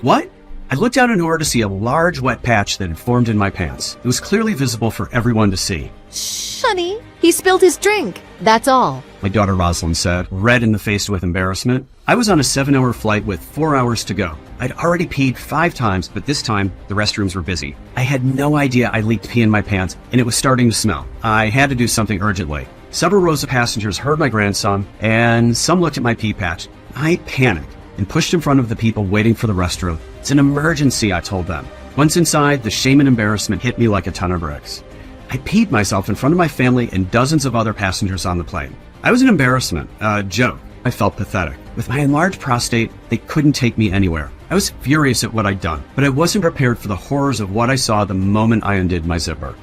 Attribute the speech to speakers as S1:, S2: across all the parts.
S1: What? I looked down in order to see a large wet patch that had formed in my pants. It was clearly visible for everyone to see.
S2: Shh, honey. He spilled his drink. That's all.
S1: My daughter Rosalind said, red in the face with embarrassment. I was on a 7-hour flight with 4 hours to go. I'd already peed 5 times, but this time the restrooms were busy. I had no idea I leaked pee in my pants, and it was starting to smell. I had to do something urgently. Several rows of passengers heard my grandson, and some looked at my pee patch. I panicked and pushed in front of the people waiting for the restroom. It's an emergency, I told them. Once inside, the shame and embarrassment hit me like a ton of bricks. I peed myself in front of my family and dozens of other passengers on the plane. I was an embarrassment, a joke. I felt pathetic. With my enlarged prostate, they couldn't take me anywhere. I was furious at what I'd done, but I wasn't prepared for the horrors of what I saw the moment I undid my zipper.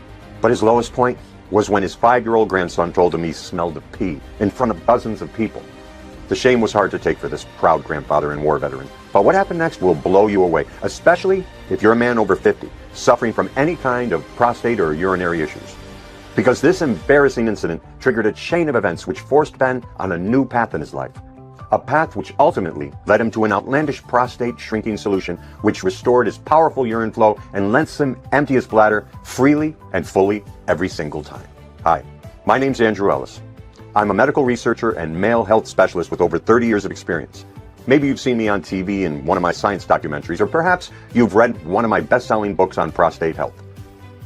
S3: But his lowest point was when his 5-year-old grandson told him he smelled of pee in front of dozens of people. The shame was hard to take for this proud grandfather and war veteran. But what happened next will blow you away, especially if you're a man over 50, suffering from any kind of prostate or urinary issues. Because this embarrassing incident triggered a chain of events which forced Ben on a new path in his life. A path which ultimately led him to an outlandish prostate shrinking solution which restored his powerful urine flow and lets him empty his bladder freely and fully every single time. Hi, my name's Andrew Ellis. I'm a medical researcher and male health specialist with over 30 years of experience. Maybe you've seen me on TV in one of my science documentaries, or perhaps you've read one of my best-selling books on prostate health.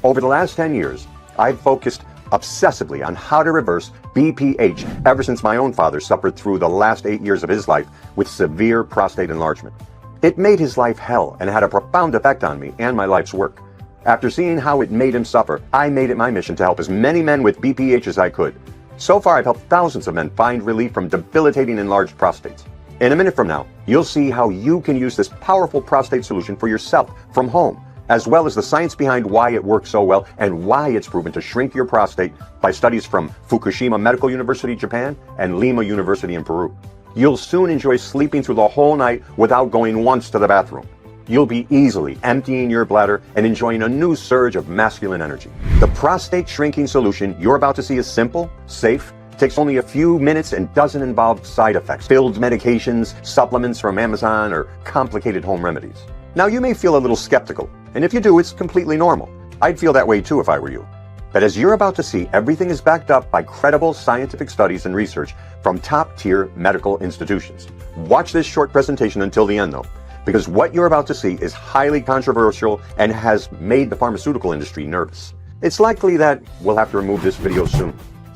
S3: Over the last 10 years, I've focused obsessively on how to reverse BPH ever since my own father suffered through the last 8 years of his life with severe prostate enlargement. It made his life hell and had a profound effect on me and my life's work. After seeing how it made him suffer, I made it my mission to help as many men with BPH as I could. So far, I've helped thousands of men find relief from debilitating enlarged prostates. In a minute from now, you'll see how you can use this powerful prostate solution for yourself from home, as well as the science behind why it works so well and why it's proven to shrink your prostate by studies from Fukushima Medical University, Japan, and Lima University in Peru. You'll soon enjoy sleeping through the whole night without going once to the bathroom. You'll be easily emptying your bladder and enjoying a new surge of masculine energy. The prostate shrinking solution you're about to see is simple, safe, takes only a few minutes, and doesn't involve side effects, filled medications, supplements from Amazon, or complicated home remedies. Now, you may feel a little skeptical, and if you do, it's completely normal. I'd feel that way too if I were you. But as you're about to see, everything is backed up by credible scientific studies and research from top-tier medical institutions. Watch this short presentation until the end, though, because what you're about to see is highly controversial and has made the pharmaceutical industry nervous. It's likely that we'll have to remove this video soon.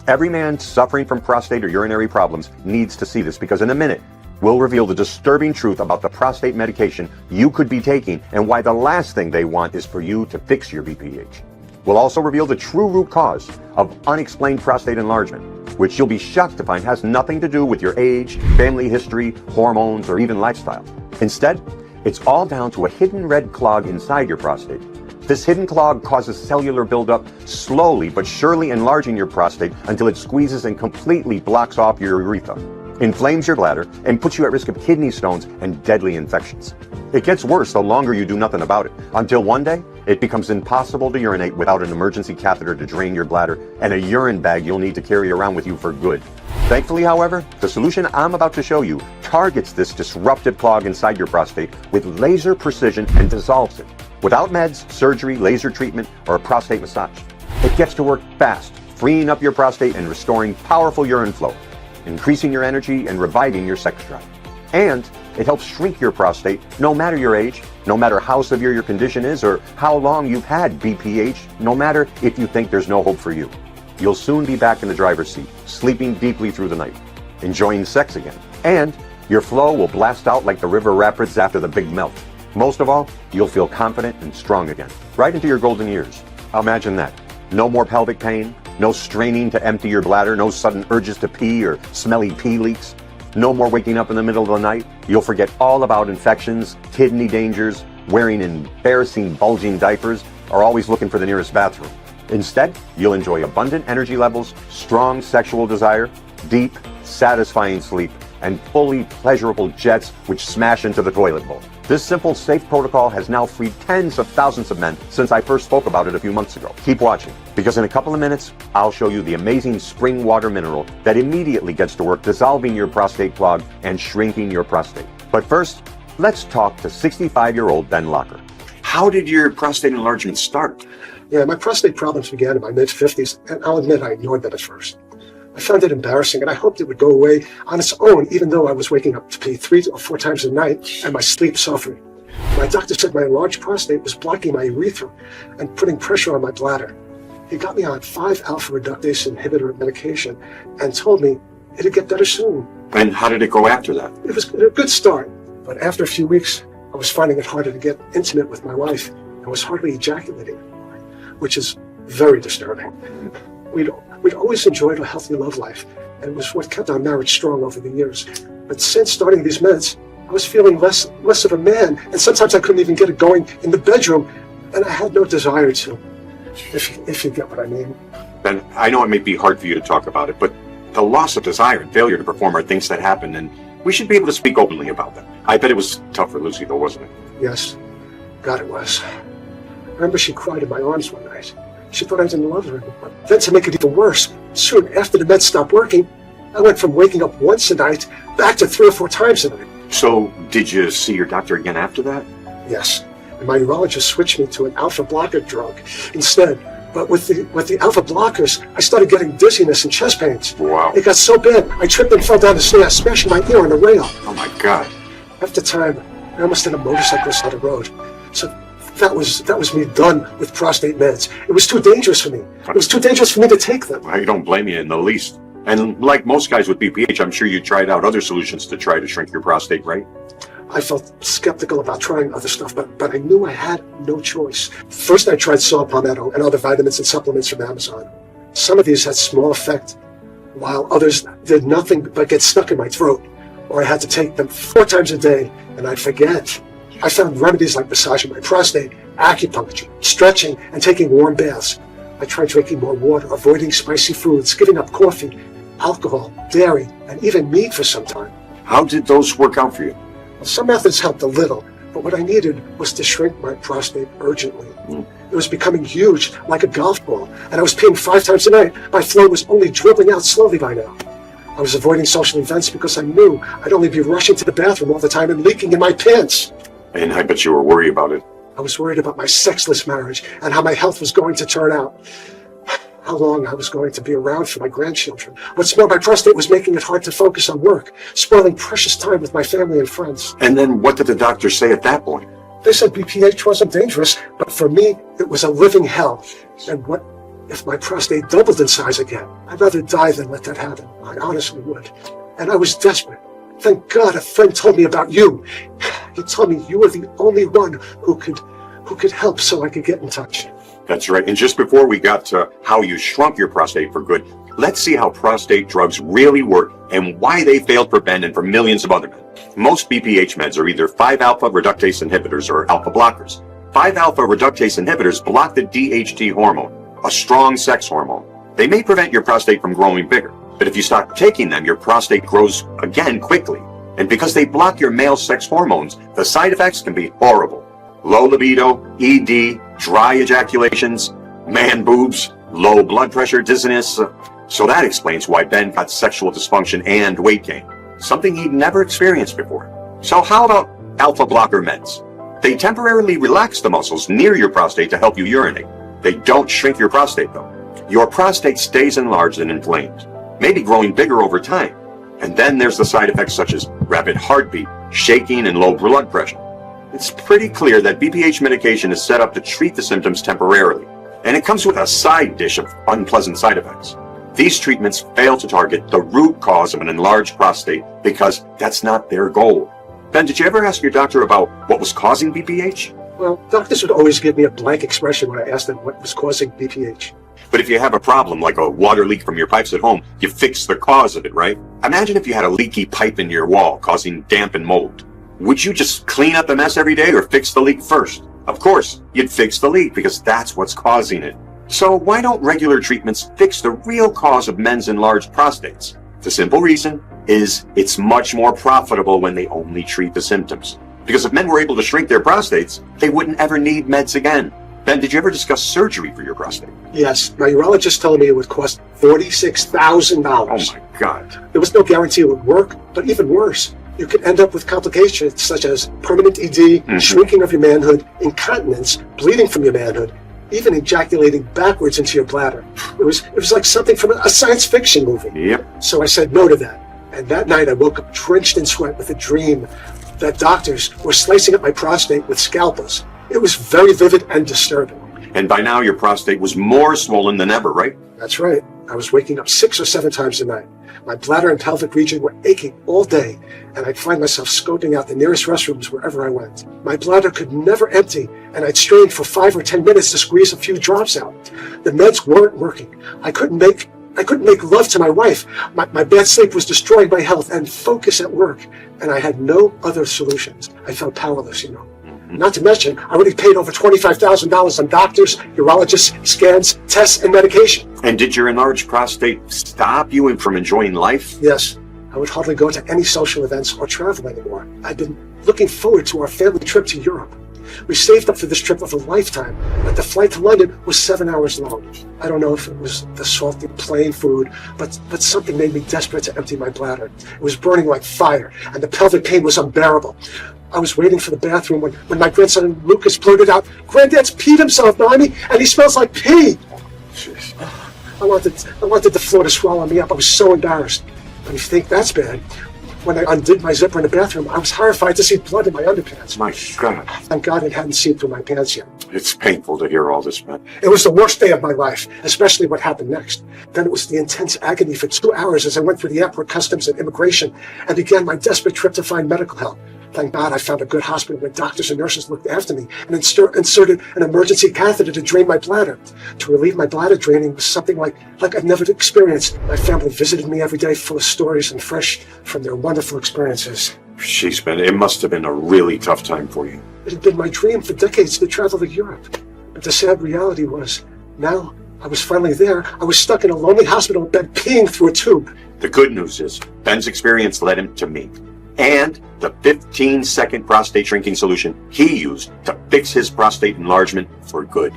S3: Every man suffering from prostate or urinary problems needs to see this, because in a minute, we'll reveal the disturbing truth about the prostate medication you could be taking and why the last thing they want is for you to fix your BPH. We'll also reveal the true root cause of unexplained prostate enlargement, which you'll be shocked to find has nothing to do with your age, family history, hormones, or even lifestyle. Instead, it's all down to a hidden red clog inside your prostate. This hidden clog causes cellular buildup, slowly but surely enlarging your prostate until it squeezes and completely blocks off your urethra, inflames your bladder, and puts you at risk of kidney stones and deadly infections. It gets worse the longer you do nothing about it, until one day it becomes impossible to urinate without an emergency catheter to drain your bladder and a urine bag you'll need to carry around with you for good. Thankfully, however, the solution I'm about to show you targets this disruptive clog inside your prostate with laser precision and dissolves it, without meds, surgery, laser treatment, or a prostate massage. It gets to work fast, freeing up your prostate and restoring powerful urine flow, increasing your energy and reviving your sex drive. And it helps shrink your prostate no matter your age, no matter how severe your condition is, or how long you've had BPH, no matter if you think there's no hope for you. You'll soon be back in the driver's seat, sleeping deeply through the night, enjoying sex again, and your flow will blast out like the river rapids after the big melt. Most of all, you'll feel confident and strong again, right into your golden years. Imagine that. No more pelvic pain, no straining to empty your bladder, no sudden urges to pee or smelly pee leaks. No more waking up in the middle of the night. You'll forget all about infections, kidney dangers, wearing embarrassing bulging diapers, or always looking for the nearest bathroom. Instead, you'll enjoy abundant energy levels, strong sexual desire, deep, satisfying sleep, and fully pleasurable jets which smash into the toilet bowl. This simple, safe protocol has now freed tens of thousands of men since I first spoke about it a few months ago. Keep watching, because in a couple of minutes, I'll show you the amazing spring water mineral that immediately gets to work dissolving your prostate clog and shrinking your prostate. But first, Let's talk to 65-year-old Ben Locker. How did your prostate enlargement start?
S4: Yeah, my prostate problems began in my mid-50s, and I'll admit I ignored them at first. I found it embarrassing, and I hoped it would go away on its own, even though I was waking up to pee 3 or 4 times a night and my sleep suffered. My doctor said my enlarged prostate was blocking my urethra and putting pressure on my bladder. He got me on 5-alpha reductase inhibitor medication and told me it'd get better soon.
S3: And how did it go after that?
S4: It was a good start, but after a few weeks, I was finding it harder to get intimate with my wife and was hardly ejaculating, which is very disturbing. We'd always enjoyed a healthy love life, and it was what kept our marriage strong over the years. But since starting these meds, I was feeling less of a man, and sometimes I couldn't even get it going in the bedroom, and I had no desire to, if you get what I mean.
S3: Ben, I know it may be hard for you to talk about it, but the loss of desire and failure to perform are things that happen, and we should be able to speak openly about them. I bet it was tough for Lucy, though, wasn't it?
S4: Yes. God, it was. I remember she cried in my arms one night. She thought I didn't love her anymore. Then to make it even worse, soon after the meds stopped working, I went from waking up once a night back to 3 or 4 times a night.
S3: So, did you see your doctor again after that?
S4: Yes. And my urologist switched me to an alpha blocker drug instead. But with the alpha blockers, I started getting dizziness and chest pains.
S3: Wow.
S4: It got so bad, I tripped and fell down the stairs, smashing my ear on a rail.
S3: Oh my God.
S4: After time, I almost hit a motorcyclist on the road. So that was me done with prostate meds. It was too dangerous for me. It was too dangerous for me to take them.
S3: I don't blame you in the least. And like most guys with BPH, I'm sure you tried out other solutions to try to shrink your prostate, right?
S4: I felt skeptical about trying other stuff, but I knew I had no choice. First, I tried saw palmetto and other vitamins and supplements from Amazon. Some of these had small effect, while others did nothing but get stuck in my throat, or I had to take them 4 times a day, and I'd forget. I found remedies like massaging my prostate, acupuncture, stretching, and taking warm baths. I tried drinking more water, avoiding spicy foods, giving up coffee, alcohol, dairy, and even meat for some time.
S3: How did those work out for you?
S4: Some methods helped a little, but what I needed was to shrink my prostate urgently. It was becoming huge, like a golf ball, and I was peeing 5 times a night. My flow was only dribbling out slowly by now. I was avoiding social events because I knew I'd only be rushing to the bathroom all the time and leaking in my pants.
S3: And I bet you were worried about it.
S4: I was worried about my sexless marriage and how my health was going to turn out. How long I was going to be around for my grandchildren. What's more, my prostate was making it hard to focus on work, spoiling precious time with my family and friends.
S3: And then what did the doctor say at that point?
S4: They said BPH wasn't dangerous, but for me, it was a living hell. And what if my prostate doubled in size again? I'd rather die than let that happen. I honestly would. And I was desperate. Thank God a friend told me about you. He told me you were the only one who could help, so I could get in touch.
S3: That's right. And just before we got to how you shrunk your prostate for good, let's see how prostate drugs really work and why they failed for Ben and for millions of other men. Most BPH meds are either 5-alpha reductase inhibitors or alpha blockers. 5-alpha reductase inhibitors block the DHT hormone, a strong sex hormone. They may prevent your prostate from growing bigger, but if you stop taking them, your prostate grows again quickly. And because they block your male sex hormones, the side effects can be horrible. Low libido, ED, dry ejaculations, man boobs, low blood pressure, dizziness. So that explains why Ben got sexual dysfunction and weight gain, something he'd never experienced before. So how about alpha blocker meds? They temporarily relax the muscles near your prostate to help you urinate. They don't shrink your prostate though. Your prostate stays enlarged and inflamed, maybe growing bigger over time. And then there's the side effects such as rapid heartbeat, shaking, and low blood pressure. It's pretty clear that BPH medication is set up to treat the symptoms temporarily, and it comes with a side dish of unpleasant side effects. These treatments fail to target the root cause of an enlarged prostate because that's not their goal. Ben, did you ever ask your doctor about what was causing BPH?
S4: Well, doctors would always give me a blank expression when I asked them what was causing BPH.
S3: But if you have a problem like a water leak from your pipes at home, you fix the cause of it, right? Imagine if you had a leaky pipe in your wall causing damp and mold. Would you just clean up the mess every day or fix the leak first? Of course, you'd fix the leak because that's what's causing it. So why don't regular treatments fix the real cause of men's enlarged prostates? The simple reason is it's much more profitable when they only treat the symptoms. Because if men were able to shrink their prostates, they wouldn't ever need meds again. Ben, did you ever discuss surgery for your prostate?
S4: Yes, my urologist told me it would cost $46,000.
S3: Oh my God.
S4: There was no guarantee it would work, but even worse, you can end up with complications such as permanent ED, shrinking of your manhood, incontinence, bleeding from your manhood, even ejaculating backwards into your bladder. It was like something from a science fiction movie.
S3: Yep.
S4: So I said no to that. And that night I woke up drenched in sweat with a dream that doctors were slicing up my prostate with scalpels. It was very vivid and disturbing.
S3: And by now your prostate was more swollen than ever, right?
S4: That's right. I was waking up 6 or 7 times a night. My bladder and pelvic region were aching all day, and I'd find myself scoping out the nearest restrooms wherever I went. My bladder could never empty, and I'd strain for 5 or 10 minutes to squeeze a few drops out. The meds weren't working. I couldn't make love to my wife. My bad sleep was destroying my health and focus at work, and I had no other solutions. I felt powerless, Not to mention, I already paid over $25,000 on doctors, urologists, scans, tests, and medication.
S3: And did your enlarged prostate stop you from enjoying life?
S4: Yes, I would hardly go to any social events or travel anymore. I'd been looking forward to our family trip to Europe. We saved up for this trip of a lifetime, but the flight to London was 7 hours long. I don't know if it was the salty plane food, but something made me desperate to empty my bladder. It was burning like fire, and the pelvic pain was unbearable. I was waiting for the bathroom when my grandson Lucas blurted out, "Granddad's peed himself, Mommy, and he smells like pee." I wanted the floor to swallow me up. I was so embarrassed. But if you think that's bad, when I undid my zipper in the bathroom, I was horrified to see blood in my underpants.
S3: My God.
S4: Thank God it hadn't seeped through my pants yet.
S3: It's painful to hear all this, man.
S4: It was the worst day of my life, especially what happened next. Then it was the intense agony for 2 hours as I went through the airport customs and immigration and began my desperate trip to find medical help. Thank God I found a good hospital where doctors and nurses looked after me and inserted an emergency catheter to drain my bladder. To relieve my bladder draining was something like I'd never experienced. My family visited me every day full of stories and fresh from their wonderful experiences.
S3: Jeez, man, it must have been a really tough time for you.
S4: It had been my dream for decades to travel to Europe. But the sad reality was, now I was finally there. I was stuck in a lonely hospital bed peeing through a tube.
S3: The good news is, Ben's experience led him to me. And the 15-second prostate shrinking solution he used to fix his prostate enlargement for good.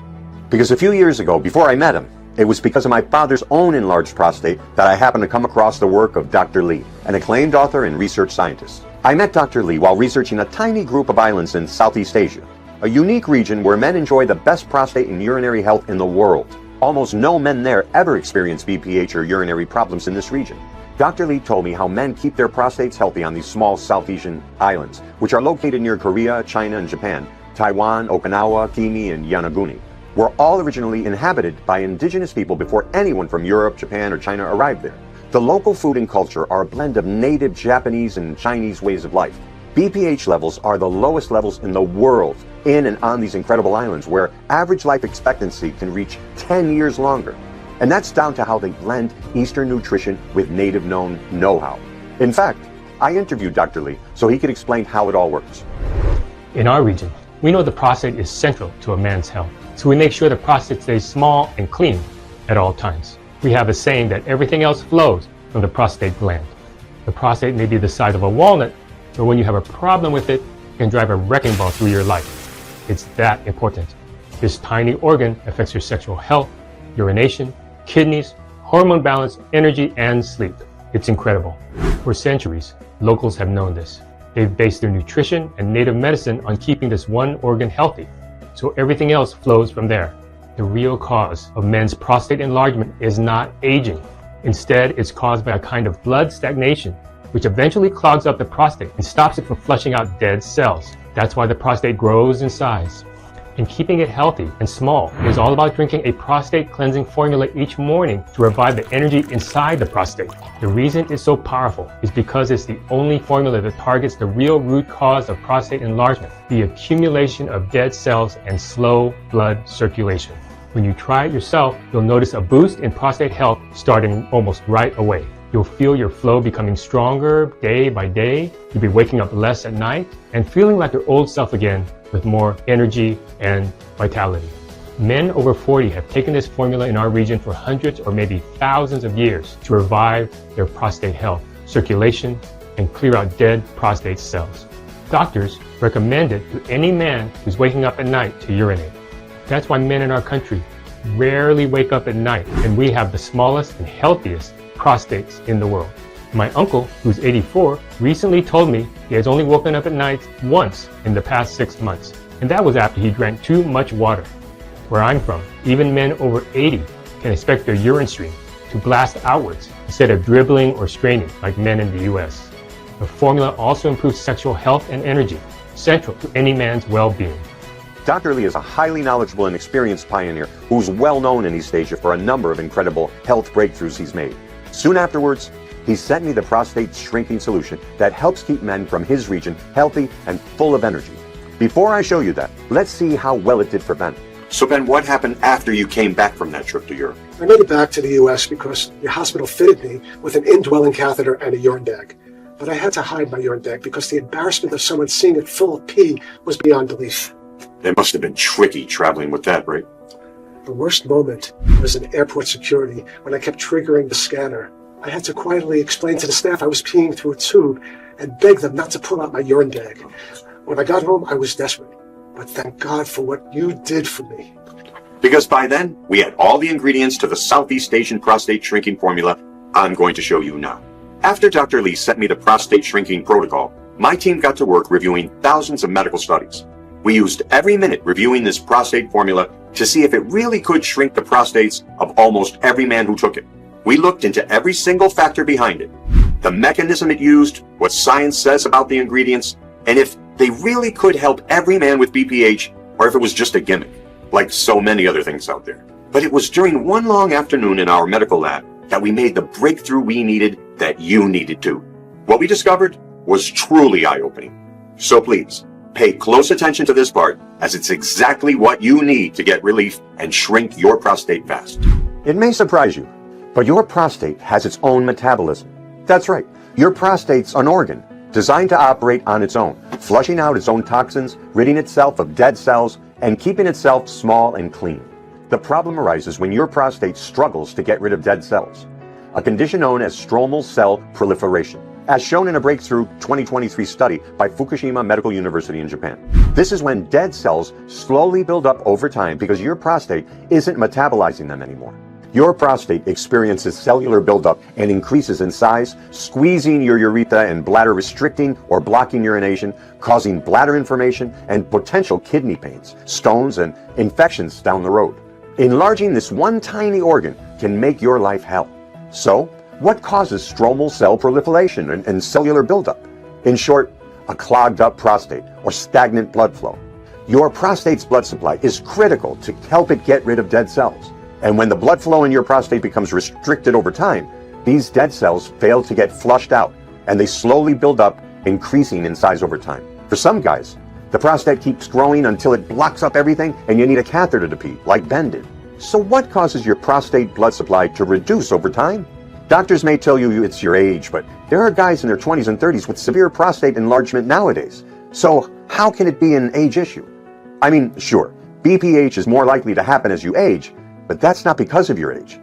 S3: Because a few years ago, before I met him, it was because of my father's own enlarged prostate that I happened to come across the work of Dr. Lee, an acclaimed author and research scientist. I met Dr. Lee while researching a tiny group of islands in Southeast Asia, a unique region where men enjoy the best prostate and urinary health in the world. Almost no men there ever experience BPH or urinary problems in this region. Dr. Lee told me how men keep their prostates healthy on these small South Asian islands, which are located near Korea, China, and Japan. Taiwan, Okinawa, Kimi, and Yonaguni were all originally inhabited by indigenous people before anyone from Europe, Japan, or China arrived there. The local food and culture are a blend of native Japanese and Chinese ways of life. BPH levels are the lowest levels in the world in and on these incredible islands, where average life expectancy can reach 10 years longer. And that's down to how they blend Eastern nutrition with native known know-how. In fact, I interviewed Dr. Lee so he could explain how it all works.
S5: In our region, we know the prostate is central to a man's health, so we make sure the prostate stays small and clean at all times. We have a saying that everything else flows from the prostate gland. The prostate may be the size of a walnut, but when you have a problem with it, it can drive a wrecking ball through your life. It's that important. This tiny organ affects your sexual health, urination, kidneys, hormone balance, energy, and sleep. It's incredible. For centuries, locals have known this. They've based their nutrition and native medicine on keeping this one organ healthy, so everything else flows from there. The real cause of men's prostate enlargement is not aging. Instead, it's caused by a kind of blood stagnation, which eventually clogs up the prostate and stops it from flushing out dead cells. That's why the prostate grows in size. And keeping it healthy and small is all about drinking a prostate cleansing formula each morning to revive the energy inside the prostate. The reason it's so powerful is because it's the only formula that targets the real root cause of prostate enlargement, the accumulation of dead cells and slow blood circulation. When you try it yourself, you'll notice a boost in prostate health starting almost right away. You'll feel your flow becoming stronger day by day. You'll be waking up less at night and feeling like your old self again with more energy and vitality. Men over 40 have taken this formula in our region for hundreds or maybe thousands of years to revive their prostate health, circulation, and clear out dead prostate cells. Doctors recommend it to any man who's waking up at night to urinate. That's why men in our country rarely wake up at night, and we have the smallest and healthiest prostates in the world. My uncle, who's 84, recently told me he has only woken up at night once in the past 6 months, and that was after he drank too much water. Where I'm from, even men over 80 can expect their urine stream to blast outwards instead of dribbling or straining like men in the US. The formula also improves sexual health and energy, central to any man's well-being.
S3: Dr. Lee is a highly knowledgeable and experienced pioneer who's well known in East Asia for a number of incredible health breakthroughs he's made. Soon afterwards, he sent me the prostate shrinking solution that helps keep men from his region healthy and full of energy. Before I show you that, let's see how well it did for Ben. So Ben, what happened after you came back from that trip to Europe?
S4: I made it back to the U.S. because the hospital fitted me with an indwelling catheter and a urine bag. But I had to hide my urine bag because the embarrassment of someone seeing it full of pee was beyond belief.
S3: It must have been tricky traveling with that, right?
S4: The worst moment was in airport security when I kept triggering the scanner. I had to quietly explain to the staff I was peeing through a tube and beg them not to pull out my urine bag. When I got home, I was desperate. But thank God for what you did for me.
S3: Because by then, we had all the ingredients to the Southeast Asian prostate shrinking formula I'm going to show you now. After Dr. Lee sent me the prostate shrinking protocol, my team got to work reviewing thousands of medical studies. We used every minute reviewing this prostate formula to see if it really could shrink the prostates of almost every man who took it. We looked into every single factor behind it, the mechanism it used, what science says about the ingredients, and if they really could help every man with BPH, or if it was just a gimmick, like so many other things out there. But it was during one long afternoon in our medical lab that we made the breakthrough we needed that you needed to. What we discovered was truly eye-opening. So please, pay close attention to this part, as it's exactly what you need to get relief and shrink your prostate fast. It may surprise you, but your prostate has its own metabolism. That's right, your prostate's an organ designed to operate on its own, flushing out its own toxins, ridding itself of dead cells, and keeping itself small and clean. The problem arises when your prostate struggles to get rid of dead cells, a condition known as stromal cell proliferation, as shown in a breakthrough 2023 study by Fukushima Medical University in Japan. This is when dead cells slowly build up over time because your prostate isn't metabolizing them anymore. Your prostate experiences cellular buildup and increases in size, squeezing your urethra and bladder, restricting or blocking urination, causing bladder inflammation and potential kidney pains, stones, and infections down the road. Enlarging this one tiny organ can make your life hell. So, what causes stromal cell proliferation and cellular buildup? In short, a clogged up prostate or stagnant blood flow. Your prostate's blood supply is critical to help it get rid of dead cells. And when the blood flow in your prostate becomes restricted over time, these dead cells fail to get flushed out, and they slowly build up, increasing in size over time. For some guys, the prostate keeps growing until it blocks up everything and you need a catheter to pee, like Ben did. So what causes your prostate blood supply to reduce over time? Doctors may tell you it's your age, but there are guys in their 20s and 30s with severe prostate enlargement nowadays. So how can it be an age issue? I mean, sure, BPH is more likely to happen as you age, but that's not because of your age.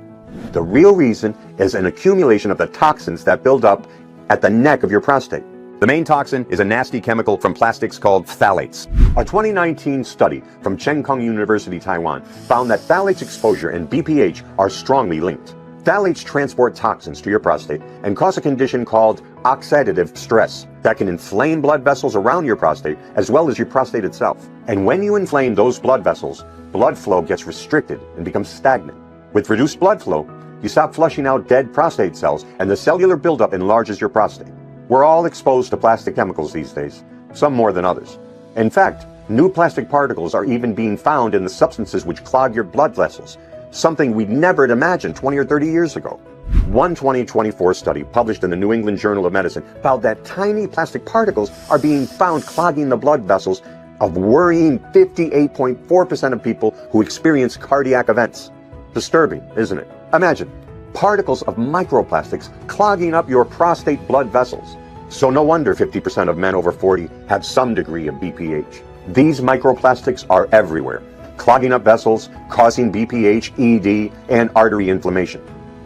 S3: The real reason is an accumulation of the toxins that build up at the neck of your prostate. The main toxin is a nasty chemical from plastics called phthalates. A 2019 study from Cheng Kung University, Taiwan, found that phthalates exposure and BPH are strongly linked. Phthalates transport toxins to your prostate and cause a condition called oxidative stress that can inflame blood vessels around your prostate as well as your prostate itself. And when you inflame those blood vessels, blood flow gets restricted and becomes stagnant. With reduced blood flow, you stop flushing out dead prostate cells and the cellular buildup enlarges your prostate. We're all exposed to plastic chemicals these days, some more than others. In fact, new plastic particles are even being found in the substances which clog your blood vessels, something we'd never had imagined 20 or 30 years ago. One 2024 study published in the New England Journal of Medicine found that tiny plastic particles are being found clogging the blood vessels of worrying 58.4% of people who experience cardiac events. Disturbing, isn't it? Imagine particles of microplastics clogging up your prostate blood vessels. So no wonder 50% of men over 40 have some degree of BPH. These microplastics are everywhere, clogging up vessels, causing BPH, ED, and artery inflammation.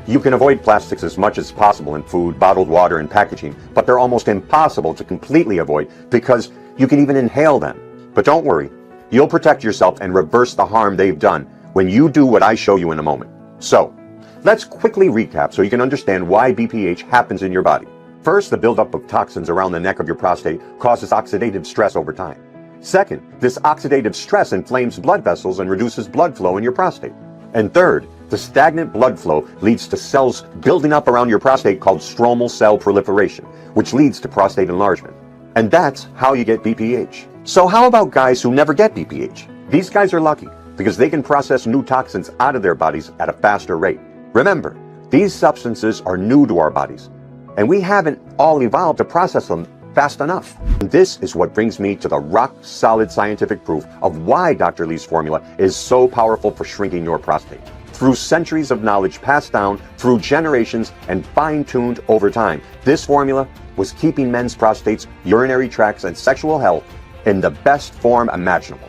S3: You can avoid plastics as much as possible in food, bottled water, and packaging, but they're almost impossible to completely avoid because you can even inhale them. But don't worry, you'll protect yourself and reverse the harm they've done when you do what I show you in a moment. So, Let's quickly recap so you can understand why BPH happens in your body. First, the buildup of toxins around the neck of your prostate causes oxidative stress over time. Second, this oxidative stress inflames blood vessels and reduces blood flow in your prostate. And third, the stagnant blood flow leads to cells building up around your prostate called stromal cell proliferation, which leads to prostate enlargement. And that's how you get BPH. So how about guys who never get BPH? These guys are lucky because they can process new toxins out of their bodies at a faster rate. Remember, these substances are new to our bodies, and we haven't all evolved to process them fast enough. And this is what brings me to the rock-solid scientific proof of why Dr. Lee's formula is so powerful for shrinking your prostate. Through centuries of knowledge passed down through generations and fine-tuned over time, this formula was keeping men's prostates, urinary tracts, and sexual health in the best form imaginable.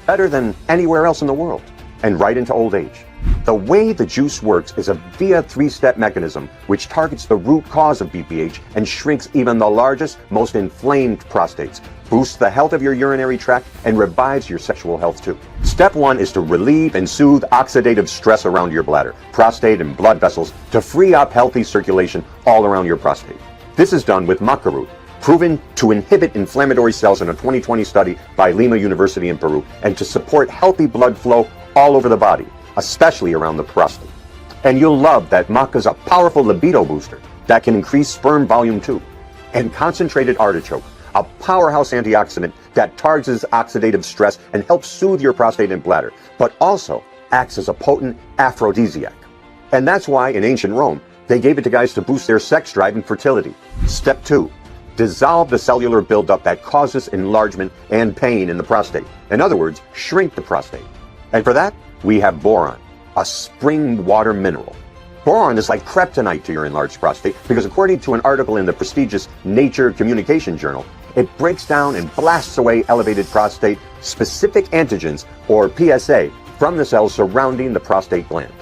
S3: Better than anywhere else in the world, and right into old age. The way the juice works is via a three-step mechanism which targets the root cause of BPH and shrinks even the largest, most inflamed prostates, boosts the health of your urinary tract, and revives your sexual health too. Step 1 is to relieve and soothe oxidative stress around your bladder, prostate, and blood vessels to free up healthy circulation all around your prostate. This is done with maca root, proven to inhibit inflammatory cells in a 2020 study by Lima University in Peru, and to support healthy blood flow all over the body, especially around the prostate. And you'll love that maca's a powerful libido booster that can increase sperm volume too. And concentrated artichoke, a powerhouse antioxidant that targets oxidative stress and helps soothe your prostate and bladder, but also acts as a potent aphrodisiac. And that's why in ancient Rome, they gave it to guys to boost their sex drive and fertility. Step 2, dissolve the cellular buildup that causes enlargement and pain in the prostate. In other words, shrink the prostate. And for that, we have boron, a spring water mineral. Boron is like kryptonite to your enlarged prostate because according to an article in the prestigious Nature Communication Journal, it breaks down and blasts away elevated prostate-specific antigens, or PSA, from the cells surrounding the prostate gland.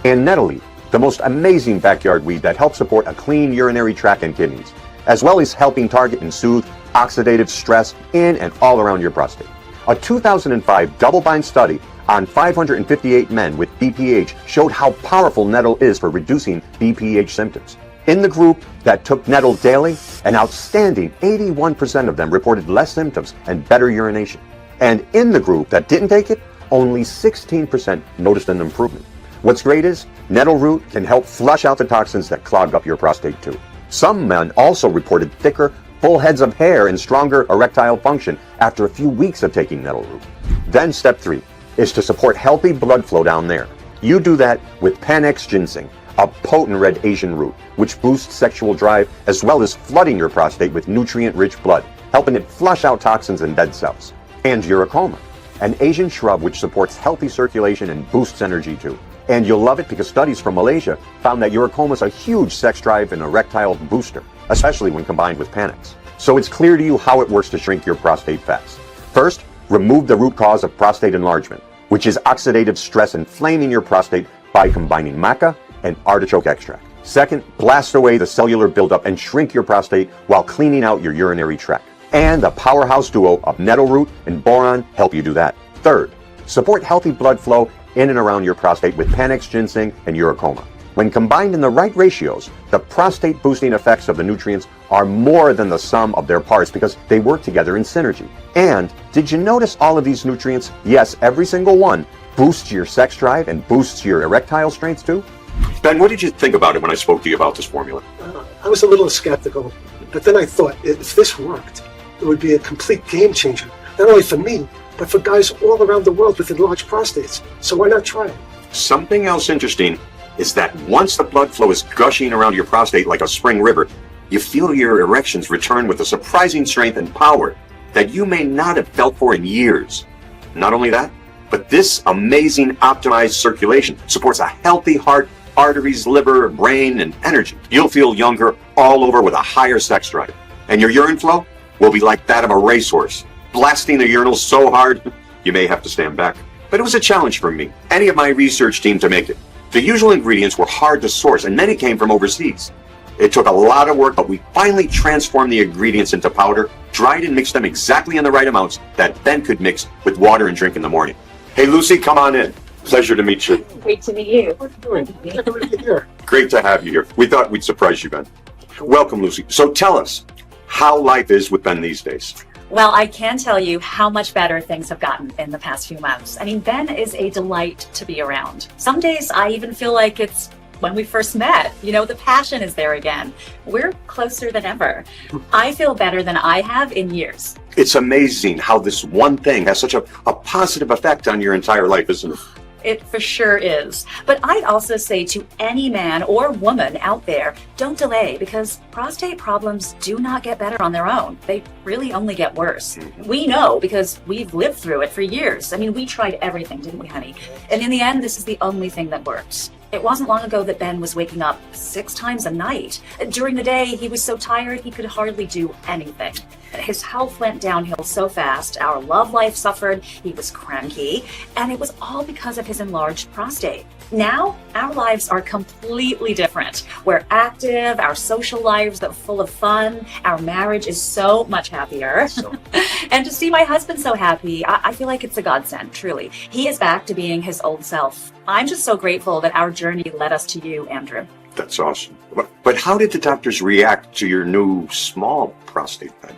S3: And nettle leaf, the most amazing backyard weed that helps support a clean urinary tract and kidneys, as well as helping target and soothe oxidative stress in and all around your prostate. A 2005 double-blind study on 558 men with BPH showed how powerful nettle is for reducing BPH symptoms. In the group that took nettle daily, an outstanding 81% of them reported less symptoms and better urination. And in the group that didn't take it, only 16% noticed an improvement. What's great is, nettle root can help flush out the toxins that clog up your prostate too. Some men also reported thicker, full heads of hair and stronger erectile function after a few weeks of taking nettle root. Then step 3 is to support healthy blood flow down there. You do that with Panax ginseng, a potent red Asian root, which boosts sexual drive as well as flooding your prostate with nutrient-rich blood, helping it flush out toxins and dead cells. And uricoma, an Asian shrub which supports healthy circulation and boosts energy too. And you'll love it because studies from Malaysia found that uricoma is a huge sex drive and erectile booster, especially when combined with Panax. So it's clear to you how it works to shrink your prostate fast. First, remove the root cause of prostate enlargement, which is oxidative stress inflaming your prostate by combining maca and artichoke extract. Second, blast away the cellular buildup and shrink your prostate while cleaning out your urinary tract. And the powerhouse duo of nettle root and boron help you do that. Third, support healthy blood flow in and around your prostate with Panax ginseng and uricoma. When combined in the right ratios, the prostate boosting effects of the nutrients are more than the sum of their parts because they work together in synergy. And did you notice all of these nutrients? Yes, every single one boosts your sex drive and boosts your erectile strength too.
S6: Ben, what did you think about it when I spoke to you about this formula?
S4: I was a little skeptical, but then I thought if this worked, it would be a complete game changer, not only for me, but for guys all around the world with enlarged prostates. So why not try it?
S6: Something else interesting is that once the blood flow is gushing around your prostate like a spring river, you feel your erections return with a surprising strength and power that you may not have felt for in years. Not only that, but this amazing optimized circulation supports a healthy heart, arteries, liver, brain, and energy. You'll feel younger all over with a higher sex drive. And your urine flow will be like that of a racehorse, blasting the urinals so hard, you may have to stand back. But it was a challenge for me, any of my research team to make it. The usual ingredients were hard to source, and many came from overseas. It took a lot of work, but we finally transformed the ingredients into powder, dried and mixed them exactly in the right amounts that Ben could mix with water and drink in the morning. Hey, Lucy, come on in. Pleasure to meet you.
S7: Great to meet you.
S4: What are you doing? Glad to be here.
S6: Great to have you here. We thought we'd surprise you, Ben. Welcome, Lucy. So tell us how life is with Ben these days.
S7: Well, I can tell you how much better things have gotten in the past few months. I mean, Ben is a delight to be around. Some days I even feel like it's when we first met. You know, the passion is there again. We're closer than ever. I feel better than I have in years.
S6: It's amazing how this one thing has such a positive effect on your entire life, isn't it?
S7: It for sure is. But I'd also say to any man or woman out there, don't delay, because prostate problems do not get better on their own. They really only get worse. We know because we've lived through it for years. I mean, we tried everything, didn't we, honey? And in the end, this is the only thing that works. It wasn't long ago that Ben was waking up 6 times a night. During the day, he was so tired he could hardly do anything. His health went downhill so fast, our love life suffered, he was cranky, and it was all because of his enlarged prostate. Now, our lives are completely different. We're active, our social lives are full of fun, our marriage is so much happier. And to see my husband so happy, I feel like it's a godsend, truly. He is back to being his old self. I'm just so grateful that our journey led us to you, Andrew.
S6: That's awesome. But how did the doctors react to your new small prostate, Ben?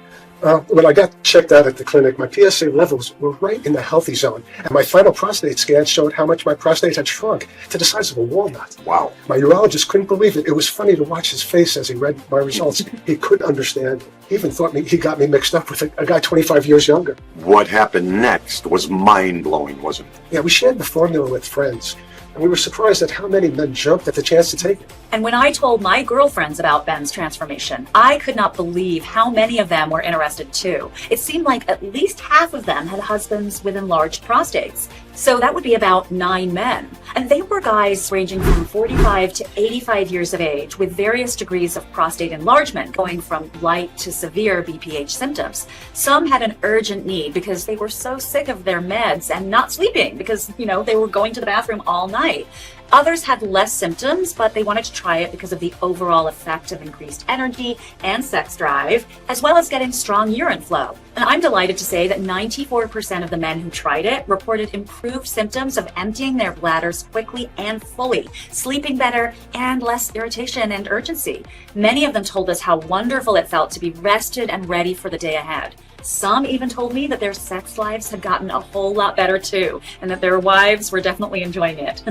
S4: When I got checked out at the clinic, my PSA levels were right in the healthy zone, and my final prostate scan showed how much my prostate had shrunk to the size of a walnut.
S6: Wow.
S4: My urologist couldn't believe it. It was funny to watch his face as he read my results. He couldn't understand. He even thought he got me mixed up with a guy 25 years younger.
S6: What happened next was mind-blowing, wasn't it?
S4: Yeah, we shared the formula with friends, and we were surprised at how many men jumped at the chance to take it.
S7: And when I told my girlfriends about Ben's transformation, I could not believe how many of them were interested too. It seemed like at least half of them had husbands with enlarged prostates. So that would be about 9 men. And they were guys ranging from 45 to 85 years of age with various degrees of prostate enlargement, going from light to severe BPH symptoms. Some had an urgent need because they were so sick of their meds and not sleeping because, they were going to the bathroom all night. Others had less symptoms, but they wanted to try it because of the overall effect of increased energy and sex drive, as well as getting strong urine flow. And I'm delighted to say that 94% of the men who tried it reported improved symptoms of emptying their bladders quickly and fully, sleeping better, and less irritation and urgency. Many of them told us how wonderful it felt to be rested and ready for the day ahead. Some even told me that their sex lives had gotten a whole lot better too, and that their wives were definitely enjoying it.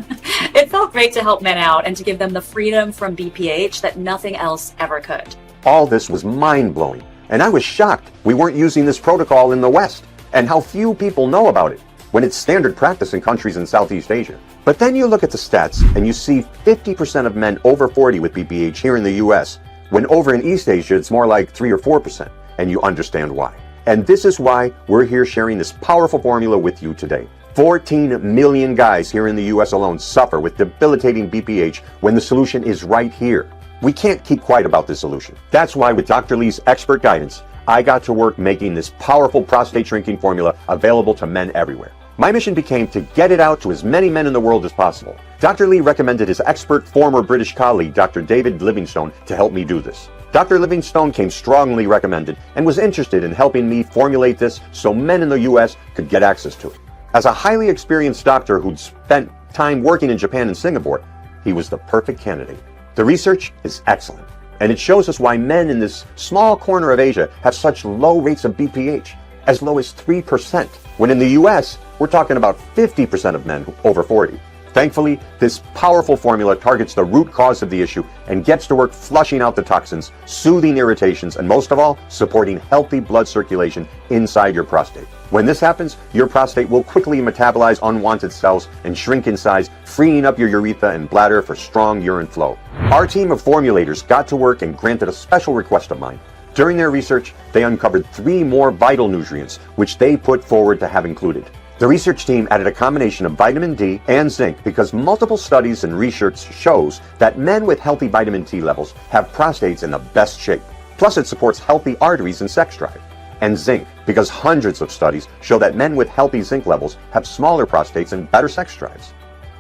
S7: It felt great to help men out and to give them the freedom from BPH that nothing else ever could.
S3: All this was mind-blowing, and I was shocked we weren't using this protocol in the West, and how few people know about it, when it's standard practice in countries in Southeast Asia. But then you look at the stats, and you see 50% of men over 40 with BPH here in the US, when over in East Asia it's more like 3 or 4%, and you understand why. And this is why we're here sharing this powerful formula with you today. 14 million guys here in the US alone suffer with debilitating BPH when the solution is right here. We can't keep quiet about this solution. That's why with Dr. Lee's expert guidance, I got to work making this powerful prostate shrinking formula available to men everywhere. My mission became to get it out to as many men in the world as possible. Dr. Lee recommended his expert former British colleague, Dr. David Livingstone, to help me do this. Dr. Livingstone came strongly recommended and was interested in helping me formulate this so men in the US could get access to it. As a highly experienced doctor who'd spent time working in Japan and Singapore, he was the perfect candidate. The research is excellent, and it shows us why men in this small corner of Asia have such low rates of BPH, as low as 3%, when in the US, we're talking about 50% of men over 40. Thankfully, this powerful formula targets the root cause of the issue and gets to work flushing out the toxins, soothing irritations, and most of all, supporting healthy blood circulation inside your prostate. When this happens, your prostate will quickly metabolize unwanted cells and shrink in size, freeing up your urethra and bladder for strong urine flow. Our team of formulators got to work and granted a special request of mine. During their research, they uncovered 3 more vital nutrients, which they put forward to have included. The research team added a combination of vitamin D and zinc because multiple studies and research shows that men with healthy vitamin D levels have prostates in the best shape. Plus, it supports healthy arteries and sex drive. And zinc, because hundreds of studies show that men with healthy zinc levels have smaller prostates and better sex drives.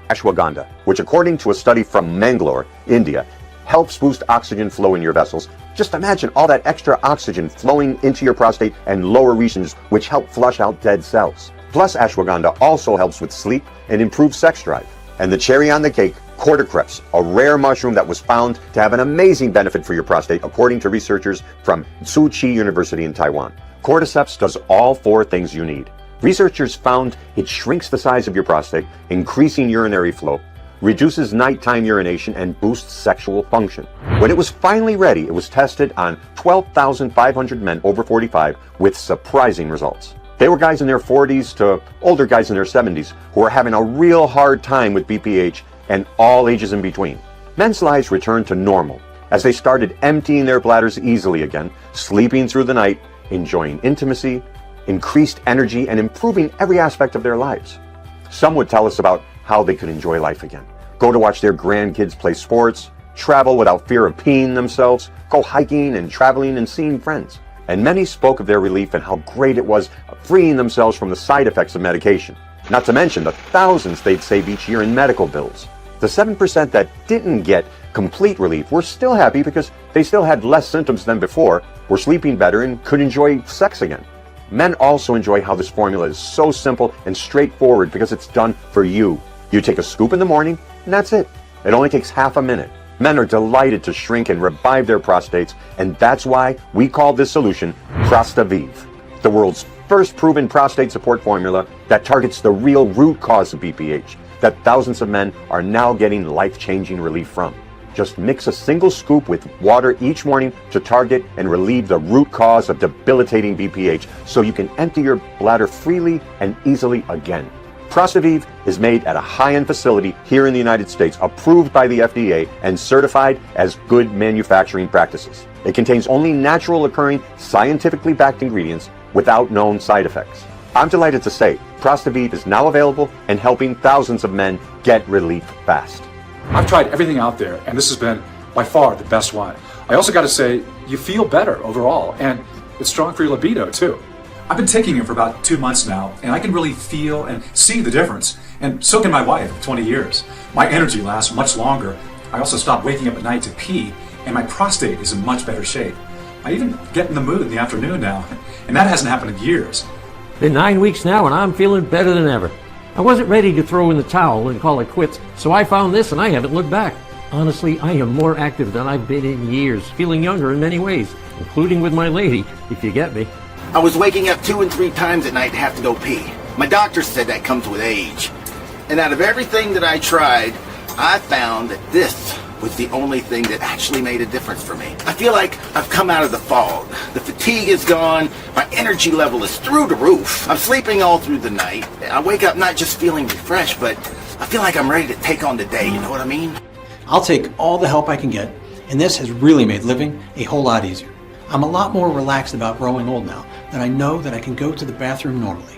S3: Ashwagandha, which according to a study from Mangalore, India, helps boost oxygen flow in your vessels. Just imagine all that extra oxygen flowing into your prostate and lower regions, which help flush out dead cells. Plus, ashwagandha also helps with sleep and improves sex drive. And the cherry on the cake, cordyceps, a rare mushroom that was found to have an amazing benefit for your prostate, according to researchers from Tsuchi University in Taiwan. Cordyceps does all 4 things you need. Researchers found it shrinks the size of your prostate, increasing urinary flow, reduces nighttime urination, and boosts sexual function. When it was finally ready, it was tested on 12,500 men over 45 with surprising results. They were guys in their 40s to older guys in their 70s who were having a real hard time with BPH, and all ages in between. Men's lives returned to normal as they started emptying their bladders easily again, sleeping through the night, enjoying intimacy, increased energy, and improving every aspect of their lives. Some would tell us about how they could enjoy life again, go to watch their grandkids play sports, travel without fear of peeing themselves, go hiking and traveling and seeing friends. And many spoke of their relief and how great it was freeing themselves from the side effects of medication, not to mention the thousands they'd save each year in medical bills. The 7% that didn't get complete relief were still happy because they still had less symptoms than before, were sleeping better, and could enjoy sex again. Men also enjoy how this formula is so simple and straightforward because it's done for you. You take a scoop in the morning, and that's it. It only takes half a minute. Men are delighted to shrink and revive their prostates, and that's why we call this solution Prostate, the world's first proven prostate support formula that targets the real root cause of BPH that thousands of men are now getting life-changing relief from. Just mix a single scoop with water each morning to target and relieve the root cause of debilitating BPH so you can empty your bladder freely and easily again. Prostate is made at a high-end facility here in the United States, approved by the FDA and certified as good manufacturing practices. It contains only natural occurring, scientifically backed ingredients without known side effects. I'm delighted to say Prostate is now available and helping thousands of men get relief fast.
S8: I've tried everything out there, and this has been by far the best one. I also got to say, you feel better overall, and it's strong for your libido too. I've been taking it for about 2 months now, and I can really feel and see the difference. And so can my wife of 20 years. My energy lasts much longer. I also stopped waking up at night to pee, and my prostate is in much better shape. I even get in the mood in the afternoon now, and that hasn't happened in years.
S9: Been 9 weeks now, and I'm feeling better than ever. I wasn't ready to throw in the towel and call it quits, so I found this and I haven't looked back. Honestly, I am more active than I've been in years, feeling younger in many ways, including with my lady, if you get me.
S10: I was waking up 2 and 3 times at night to have to go pee. My doctor said that comes with age. And out of everything that I tried, I found that this was the only thing that actually made a difference for me. I feel like I've come out of the fog. The fatigue is gone. My energy level is through the roof. I'm sleeping all through the night. I wake up not just feeling refreshed, but I feel like I'm ready to take on the day. You know what I mean?
S11: I'll take all the help I can get, and this has really made living a whole lot easier. I'm a lot more relaxed about growing old now, that I know that I can go to the bathroom normally.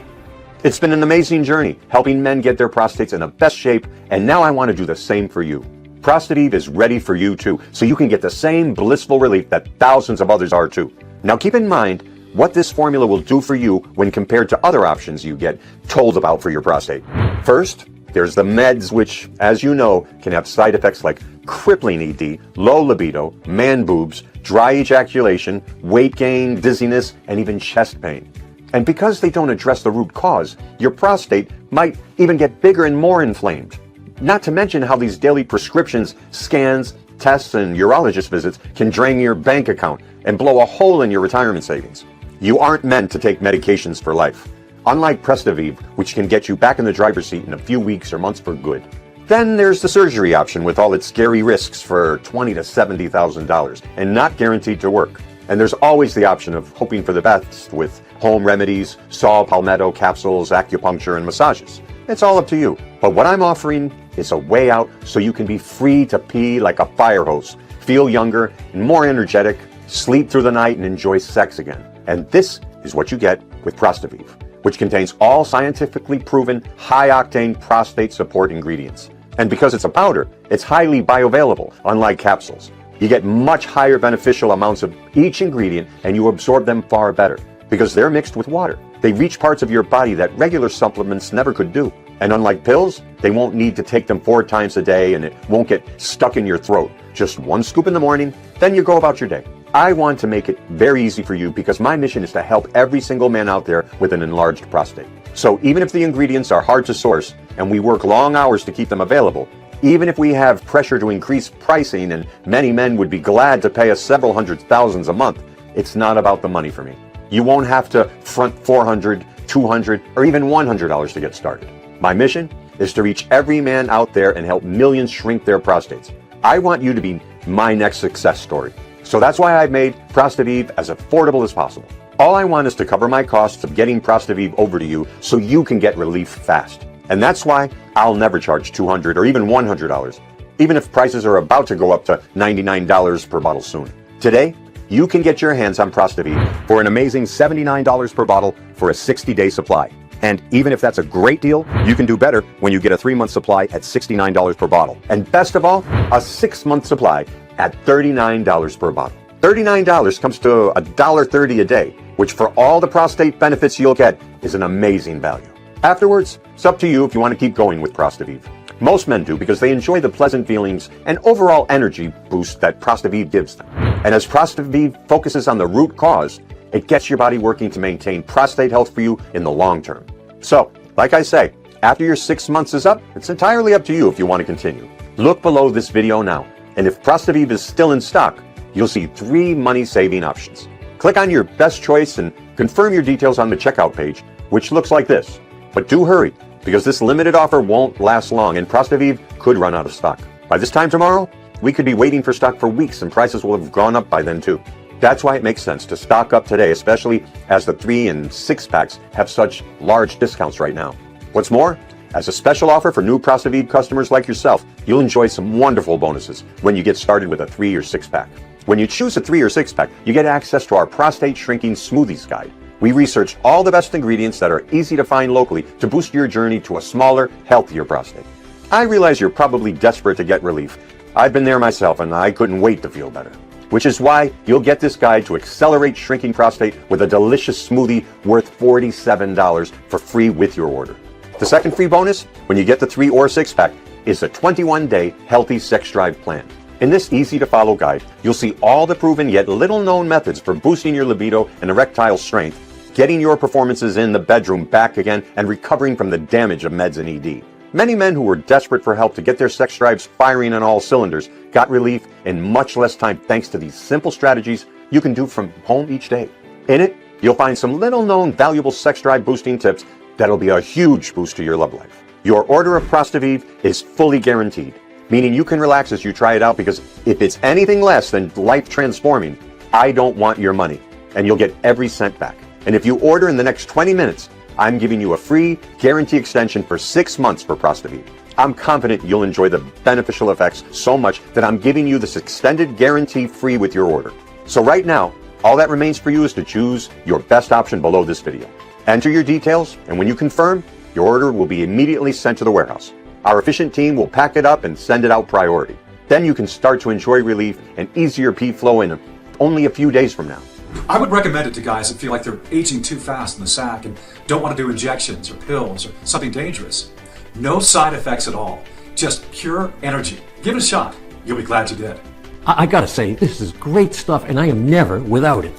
S3: It's been an amazing journey, helping men get their prostates in the best shape, and now I want to do the same for you. Prostate is ready for you too, so you can get the same blissful relief that thousands of others are too. Now keep in mind what this formula will do for you when compared to other options you get told about for your prostate. First, there's the meds, which, as you know, can have side effects like crippling ED, low libido, man boobs, dry ejaculation, weight gain, dizziness, and even chest pain. And because they don't address the root cause, your prostate might even get bigger and more inflamed. Not to mention how these daily prescriptions, scans, tests, and urologist visits can drain your bank account and blow a hole in your retirement savings. You aren't meant to take medications for life, unlike Prostate, which can get you back in the driver's seat in a few weeks or months for good. Then there's the surgery option with all its scary risks for $20,000 to $70,000 and not guaranteed to work. And there's always the option of hoping for the best with home remedies, saw palmetto capsules, acupuncture, and massages. It's all up to you. But what I'm offering is a way out so you can be free to pee like a fire hose, feel younger and more energetic, sleep through the night, and enjoy sex again. And this is what you get with Prostate, which contains all scientifically proven high-octane prostate support ingredients. And because it's a powder, it's highly bioavailable, unlike capsules. You get much higher beneficial amounts of each ingredient and you absorb them far better because they're mixed with water. They reach parts of your body that regular supplements never could do. And unlike pills, they won't need to take them 4 times a day and it won't get stuck in your throat. Just 1 scoop in the morning, then you go about your day. I want to make it very easy for you because my mission is to help every single man out there with an enlarged prostate. So even if the ingredients are hard to source and we work long hours to keep them available, even if we have pressure to increase pricing and many men would be glad to pay us several hundred thousands a month, it's not about the money for me. You won't have to front $400, $200, or even $100 to get started. My mission is to reach every man out there and help millions shrink their prostates. I want you to be my next success story. So that's why I've made Prostate as affordable as possible. All I want is to cover my costs of getting Prostate over to you so you can get relief fast. And that's why I'll never charge $200 or even $100, even if prices are about to go up to $99 per bottle soon. Today, you can get your hands on Prostate for an amazing $79 per bottle for a 60-day supply. And even if that's a great deal, you can do better when you get a 3-month supply at $69 per bottle. And best of all, a 6-month supply at $39 per bottle. $39 comes to $1.30 a day, which for all the prostate benefits you'll get is an amazing value. Afterwards, it's up to you if you want to keep going with Prostate. Most men do because they enjoy the pleasant feelings and overall energy boost that Prostate gives them. And as Prostate focuses on the root cause, it gets your body working to maintain prostate health for you in the long term. So, like I say, after your 6 months is up, it's entirely up to you if you want to continue. Look below this video now, and if Prostate is still in stock, you'll see 3 money-saving options. Click on your best choice and confirm your details on the checkout page, which looks like this. But do hurry, because this limited offer won't last long and Prostate could run out of stock. By this time tomorrow, we could be waiting for stock for weeks and prices will have gone up by then too. That's why it makes sense to stock up today, especially as the 3 and 6 packs have such large discounts right now. What's more, as a special offer for new Prostate customers like yourself, you'll enjoy some wonderful bonuses when you get started with a 3 or 6 pack. When you choose a 3 or 6 pack, you get access to our Prostate Shrinking Smoothies Guide. We researched all the best ingredients that are easy to find locally to boost your journey to a smaller, healthier prostate. I realize you're probably desperate to get relief. I've been there myself and I couldn't wait to feel better. Which is why you'll get this guide to accelerate shrinking prostate with a delicious smoothie worth $47 for free with your order. The second free bonus, when you get the 3 or 6 pack, is a 21-day healthy sex drive plan. In this easy-to-follow guide, you'll see all the proven yet little-known methods for boosting your libido and erectile strength, getting your performances in the bedroom back again, and recovering from the damage of meds and ED. Many men who were desperate for help to get their sex drives firing on all cylinders got relief in much less time thanks to these simple strategies you can do from home each day. In it, you'll find some little-known valuable sex drive boosting tips that'll be a huge boost to your love life. Your order of Prostate is fully guaranteed, meaning you can relax as you try it out because if it's anything less than life-transforming, I don't want your money, and you'll get every cent back. And if you order in the next 20 minutes, I'm giving you a free guarantee extension for 6 months for Prostate. I'm confident you'll enjoy the beneficial effects so much that I'm giving you this extended guarantee free with your order. So right now, all that remains for you is to choose your best option below this video. Enter your details, and when you confirm, your order will be immediately sent to the warehouse. Our efficient team will pack it up and send it out priority. Then you can start to enjoy relief and easier pee flow in only a few days from now.
S8: I would recommend it to guys that feel like they're aging too fast in the sack and don't want to do injections or pills or something dangerous. No side effects at all. Just pure energy. Give it a shot. You'll be glad you did.
S9: I gotta say, this is great stuff, and I am never without it.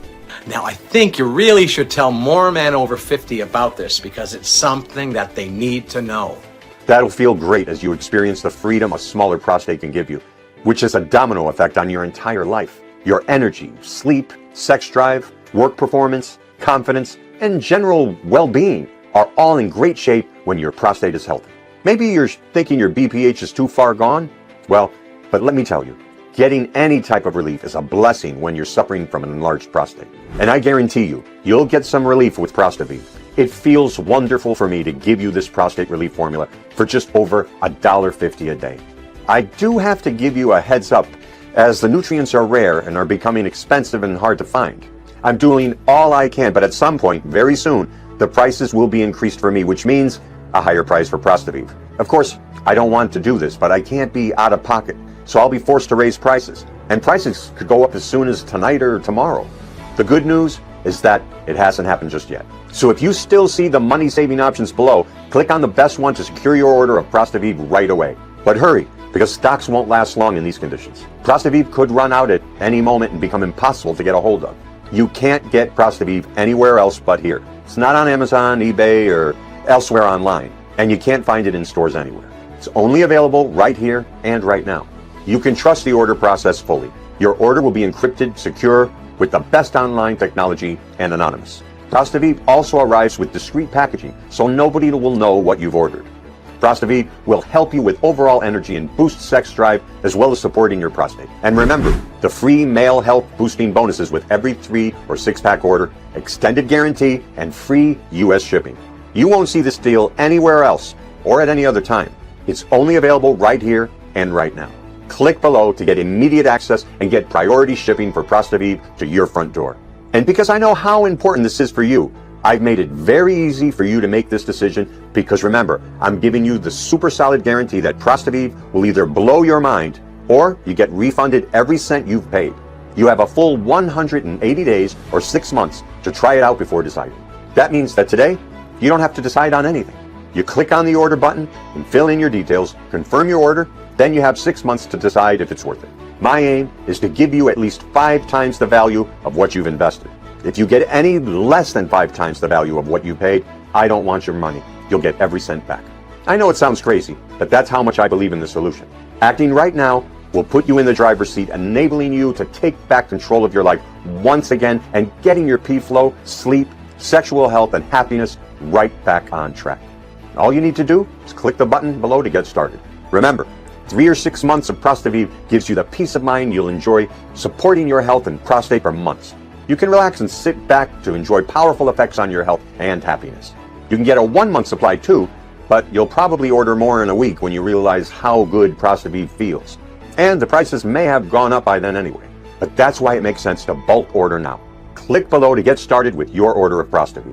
S12: Now, I think you really should tell more men over 50 about this because it's something that they need to know.
S3: That'll feel great as you experience the freedom a smaller prostate can give you, which is a domino effect on your entire life. Your energy, sleep, sex drive, work performance, confidence, and general well-being are all in great shape when your prostate is healthy. Maybe you're thinking your BPH is too far gone? Well, but let me tell you, getting any type of relief is a blessing when you're suffering from an enlarged prostate. And I guarantee you, you'll get some relief with Prostate. It feels wonderful for me to give you this prostate relief formula for just over $1.50 a day. I do have to give you a heads up, as the nutrients are rare and are becoming expensive and hard to find. I'm doing all I can, but at some point, very soon, the prices will be increased for me, which means a higher price for Prostate. Of course, I don't want to do this, but I can't be out of pocket, so I'll be forced to raise prices. And prices could go up as soon as tonight or tomorrow. The good news is that it hasn't happened just yet. So if you still see the money-saving options below, click on the best one to secure your order of Prostate right away. But hurry, because stocks won't last long in these conditions. Prostate could run out at any moment and become impossible to get a hold of. You can't get Prostate anywhere else but here. It's not on Amazon, eBay, or elsewhere online, and you can't find it in stores anywhere. It's only available right here and right now. You can trust the order process fully. Your order will be encrypted, secure, with the best online technology, and anonymous. Prostate also arrives with discreet packaging, so nobody will know what you've ordered. Prostate will help you with overall energy and boost sex drive, as well as supporting your prostate. And remember, the free male health boosting bonuses with every 3 or 6-pack order, extended guarantee, and free U.S. shipping. You won't see this deal anywhere else or at any other time. It's only available right here and right now. Click below to get immediate access and get priority shipping for Prostate to your front door. And because I know how important this is for you, I've made it very easy for you to make this decision, because remember, I'm giving you the super solid guarantee that Prostate will either blow your mind or you get refunded every cent you've paid. You have a full 180 days or 6 months to try it out before deciding. That means that today, you don't have to decide on anything. You click on the order button and fill in your details, confirm your order, then you have 6 months to decide if it's worth it. My aim is to give you at least 5 times the value of what you've invested. If you get any less than 5 times the value of what you paid, I don't want your money. You'll get every cent back. I know it sounds crazy, but that's how much I believe in the solution. Acting right now will put you in the driver's seat, enabling you to take back control of your life once again and getting your pee flow, sleep, sexual health, and happiness right back on track. All you need to do is click the button below to get started. Remember, 3 or 6 months of Prostate gives you the peace of mind you'll enjoy supporting your health and prostate for months. You can relax and sit back to enjoy powerful effects on your health and happiness. You can get a 1-month supply too, but you'll probably order more in a week when you realize how good Prostate feels. And the prices may have gone up by then anyway. But that's why it makes sense to bulk order now. Click below to get started with your order of Prostate.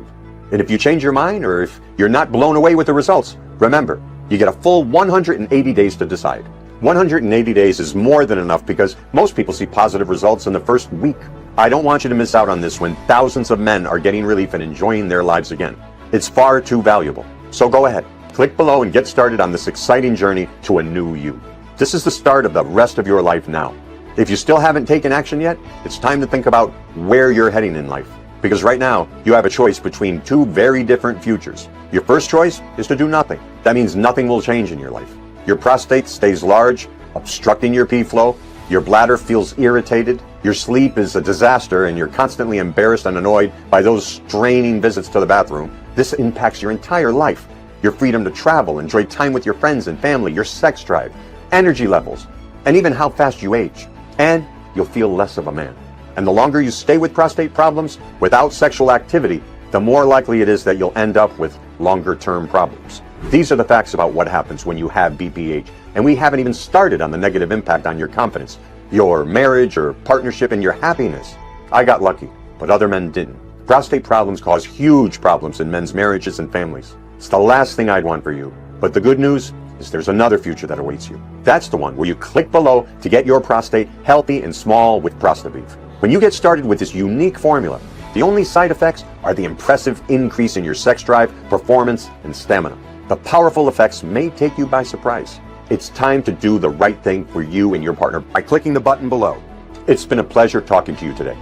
S3: And if you change your mind, or if you're not blown away with the results, remember, you get a full 180 days to decide. 180 days is more than enough because most people see positive results in the first week. I don't want you to miss out on this when thousands of men are getting relief and enjoying their lives again. It's far too valuable. So go ahead, click below and get started on this exciting journey to a new you. This is the start of the rest of your life now. If you still haven't taken action yet, it's time to think about where you're heading in life. Because right now, you have a choice between 2 very different futures. Your first choice is to do nothing. That means nothing will change in your life. Your prostate stays large, obstructing your pee flow. Your bladder feels irritated. Your sleep is a disaster, and you're constantly embarrassed and annoyed by those straining visits to the bathroom. This impacts your entire life. Your freedom to travel, enjoy time with your friends and family, your sex drive, energy levels, and even how fast you age. And you'll feel less of a man. And the longer you stay with prostate problems without sexual activity, the more likely it is that you'll end up with longer-term problems. These are the facts about what happens when you have BPH, and we haven't even started on the negative impact on your confidence, your marriage or partnership, and your happiness. I got lucky, but other men didn't. Prostate problems cause huge problems in men's marriages and families. It's the last thing I'd want for you. But the good news is there's another future that awaits you. That's the one where you click below to get your prostate healthy and small with Prostate. When you get started with this unique formula, the only side effects are the impressive increase in your sex drive, performance, and stamina. The powerful effects may take you by surprise. It's time to do the right thing for you and your partner by clicking the button below. It's been a pleasure talking to you today.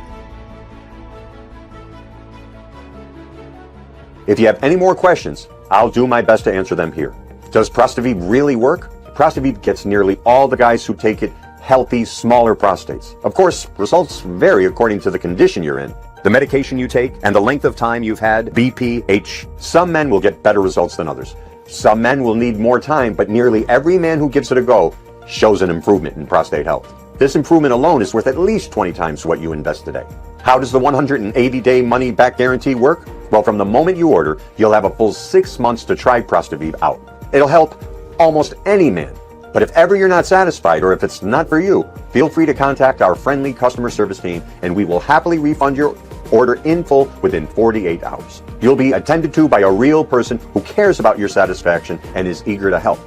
S3: If you have any more questions, I'll do my best to answer them here. Does Prostate really work? Prostate gets nearly all the guys who take it healthy, smaller prostates. Of course, results vary according to the condition you're in, the medication you take, and the length of time you've had BPH. Some men will get better results than others. Some men will need more time, but nearly every man who gives it a go shows an improvement in prostate health. This improvement alone is worth at least 20 times what you invest today. How does the 180-day money-back guarantee work? Well, from the moment you order, you'll have a full 6 months to try Prostate out. It'll help almost any man. But if ever you're not satisfied, or if it's not for you, feel free to contact our friendly customer service team, and we will happily refund your order in full within 48 hours. You'll be attended to by a real person who cares about your satisfaction and is eager to help.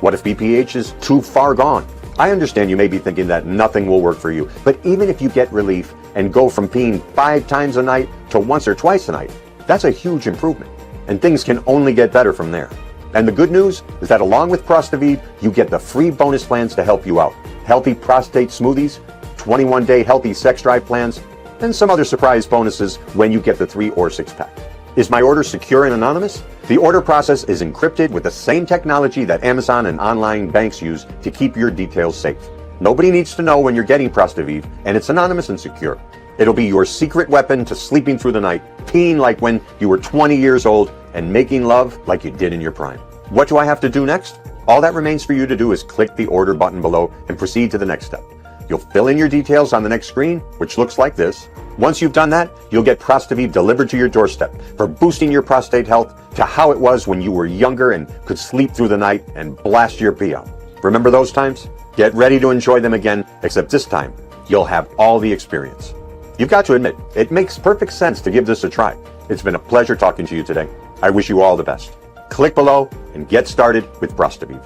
S3: What if BPH is too far gone? I understand you may be thinking that nothing will work for you, but even if you get relief and go from peeing 5 times a night to once or twice a night, that's a huge improvement, and things can only get better from there. And the good news is that along with Prostate, you get the free bonus plans to help you out. Healthy prostate smoothies, 21-day healthy sex drive plans, and some other surprise bonuses when you get the 3 or 6 pack. Is my order secure and anonymous? The order process is encrypted with the same technology that Amazon and online banks use to keep your details safe. Nobody needs to know when you're getting Prostate, and it's anonymous and secure. It'll be your secret weapon to sleeping through the night, peeing like when you were 20 years old, and making love like you did in your prime. What do I have to do next? All that remains for you to do is click the order button below and proceed to the next step. You'll fill in your details on the next screen, which looks like this. Once you've done that, you'll get Prostate delivered to your doorstep for boosting your prostate health to how it was when you were younger and could sleep through the night and blast your pee out. Remember those times? Get ready to enjoy them again, except this time, you'll have all the experience. You've got to admit, it makes perfect sense to give this a try. It's been a pleasure talking to you today. I wish you all the best. Click below and get started with Prostate.